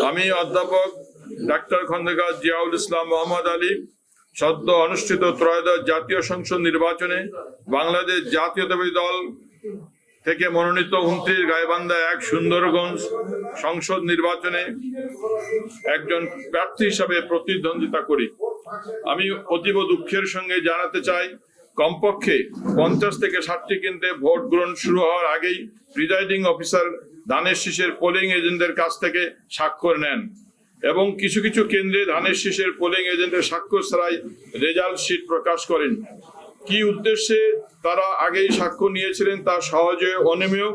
আমি অধ্যাপক ডাক্তার খন্দকার জিয়াউল ইসলাম মোহাম্মদ আলী সদ্য অনুষ্ঠিত ত্রয়োদশ জাতীয় সংসদ নির্বাচনে বাংলাদেশ জাতীয়তাবাদী দল থেকে মনোনীত 29 গাইবান্ধা 1 সুন্দরগঞ্জ সংসদ নির্বাচনে একজন প্রার্থী হিসাবে প্রতিদ্বন্দ্বিতা করি। আমি অতীব দুঃখের সঙ্গে জানাতে চাই, কমপক্ষে 50 থেকে 60টি কেন্দ্রে ভোট গ্রহণ শুরু হওয়ার আগেই প্রিজাইডিং অফিসার ধানের শীষের পোলিং এজেন্টদের কাছ থেকে স্বাক্ষর নেন এবং কিছু কিছু কেন্দ্রে ধানের শীষের পোলিং এজেন্টের স্বাক্ষর ছাড়াই রেজাল্ট শিট প্রকাশ করেন। কি উদ্দেশ্যে তারা আগেই স্বাক্ষর নিয়েছিলেন তা সহজে অনিমেয়,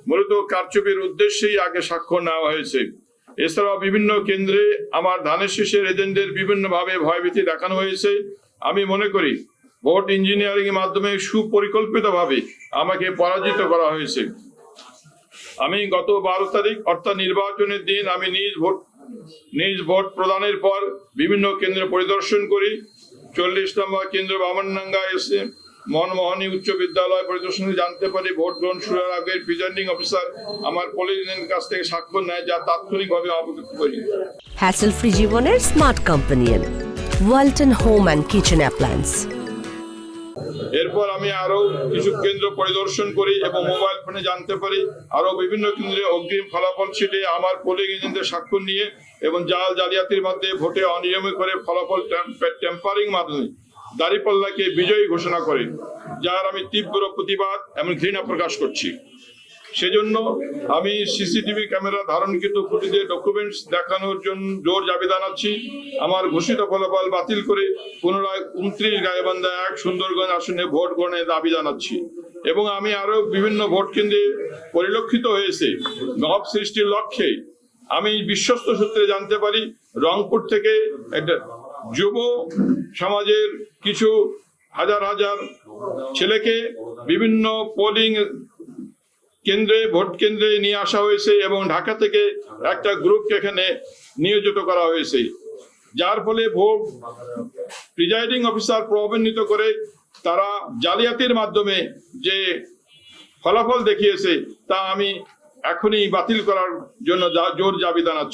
মূলত কারচুপির উদ্দেশ্যেই আগে স্বাক্ষর নেওয়া হয়েছে। এছাড়াও বিভিন্ন কেন্দ্রে আমার ধানের শীষের এজেন্টদের বিভিন্নভাবে ভয়ভীতি দেখানো হয়েছে। আমি মনে করি ভোট ইঞ্জিনিয়ারিং এর মাধ্যমে সুপরিকল্পিতভাবে আমাকে পরাজিত করা হয়েছে। আমি গত 12 তারিখ অর্থাৎ নির্বাচনের দিন আমি নিজ ভোট প্রদানের পর বিভিন্ন কেন্দ্র পরিদর্শন করি। 40 নম্বর কেন্দ্র বামনডাঙ্গা এসে মনমোহনী উচ্চ বিদ্যালয় পরিদর্শনে জানতে পারি ভোট গ্রহণ শুরুর আগে প্রিজাইডিং অফিসার আমার পোলিং এজেন্টের কাছ থেকে স্বাক্ষর নেয়, যা তাৎক্ষণিকভাবে অবগত করি। হ্যাসেল ফ্রি জীবনের smart companion Walton home and kitchen appliance. এরপর আমি আরো কিছু কেন্দ্র পরিদর্শন করি এবং মোবাইল ফোনে জানতে পারি আরো বিভিন্ন কেন্দ্রে অগ্রিম ফলাফল ছিটে আমার পোলিং এজেন্টের স্বাক্ষর নিয়ে এবং জালিয়াতির মাধ্যমে ভোটে অনিয়ম করে ফলাফল টেম্পারিং মাধ্যমে দাঁড়িপাল্লাকে বিজয়ী ঘোষণা করে, যার আমি তীব্র প্রতিবাদ এবং ঘৃণা প্রকাশ করছি। সেজন্য আমি সিসিটিভি ক্যামেরা ধারণকৃত ফুটেজে ডকুমেন্টস দেখানোর জন্য জোর দাবি জানাচ্ছি। আমার ঘোষিত ফলাফল বাতিল করে পুনরায় 29 গাইবান্ধা 1 সুন্দরগঞ্জ আসনে ভোট গ্রহণের দাবি জানাচ্ছি। এবং আমি আরো বিভিন্ন ভোট কেন্দ্রে পরিলক্ষিত হয়েছে নব সৃষ্টির লক্ষ্যে আমি বিশ্বস্ত সূত্রে জানতে পারি রংপুর থেকে একটা যুব সমাজের কিছু হাজার হাজার ছেলেকে বিভিন্ন পোলিং কেন্দ্রে ভোট কেন্দ্রে নিয়ে আসা হয়েছে এবং ঢাকা থেকে একটা গ্রুপকে এখানে নিয়োজিত করা হয়েছে, যার ফলে ভোট প্রিজাইডিং অফিসার প্রভাবান্বিত করে তারা জালিয়াতির মাধ্যমে যে ফলাফল দেখিয়েছে তা আমি এখনই বাতিল করার জন্য জোর দাবি জানাচ্ছি।